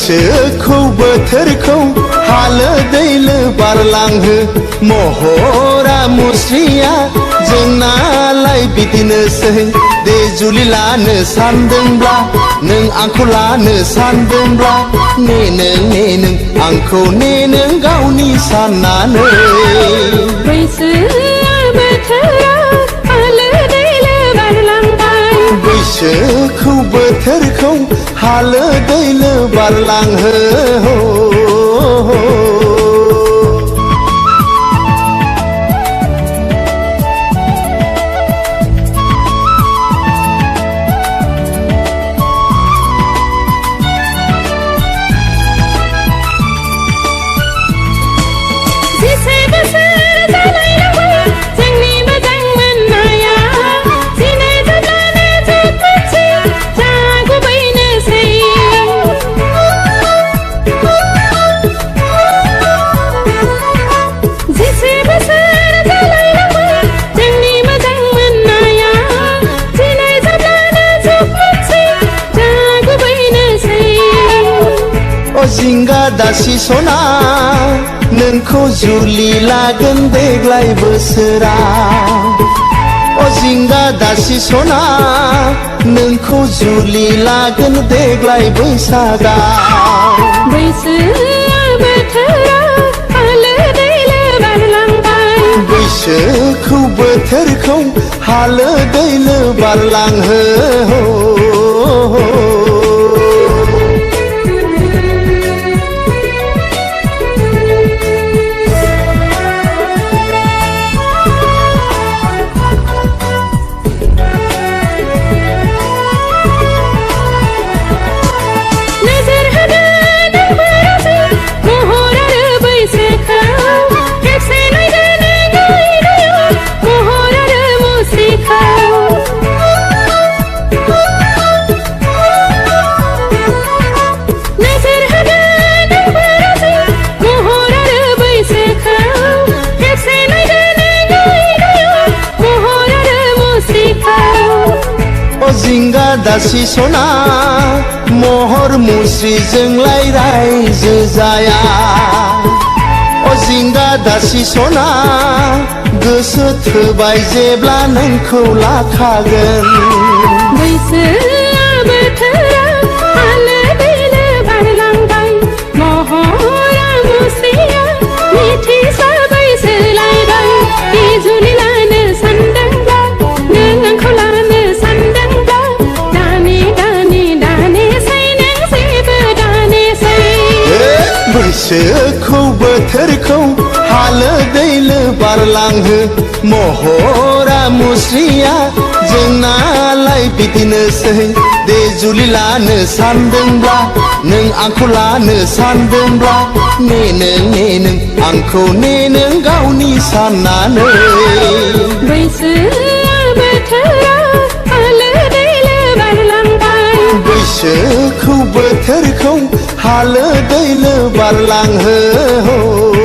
बैसोखौ बोथोरखौ हालो दैलो बारलांहो महरा मुस्रिया जोंनालाय बिदिनोसै दे जुलि लानो सानदोंब्ला नों आंखौ लानो सानदोंब्ला ने नों आंखौ ने नों गावनि साननानै बैसोआ बोथोरा हालो दैलो बारलांबाय बैसोखौ बोथोरखौ हालो दैलो बारलांहो जिंगा दासि सना नोंखौ जुलि लागोन देग्लाय बोसोरा जिंगा दासि सना नोंखौ जुलि लागोन देग्लाय बैसागा बैसोआ बोथोरा हालो दैलो बारलांबाय बैसोखौ बोथोरखौ हालो दैलो बारलांहो जिंगा दासि सना महर मुस्रिजोंलाय रायजो जाया जिंगा दासि सना गोसो थोबाय जेब्ला नोंखौ लाखागोन बैसोआ बोथोरा हालो दैलो बारलांबाय महरा मुस्रिया मिथिसा बैसोलायबाय दे जुलि लानो सानदोंब्ला नों आंखौ लानो सानदोंब्ला दानेसै नों जेबो दानेसै बैसोखौ बोथोरखौ हालो दैलो बारलांहो महरा मुस्रिया जोंनालाय बिदिनोसै दे जुलि लानो सानदोंब्ला नों आंखौ लानो सानदोंब्ला ने नों आंखौ ने नों गावनि साननानै बैसोआ बोथोरा हालो दैलो बारलांबाय बैसोखौ बोथोरखौ हालो दैलो बारलांहो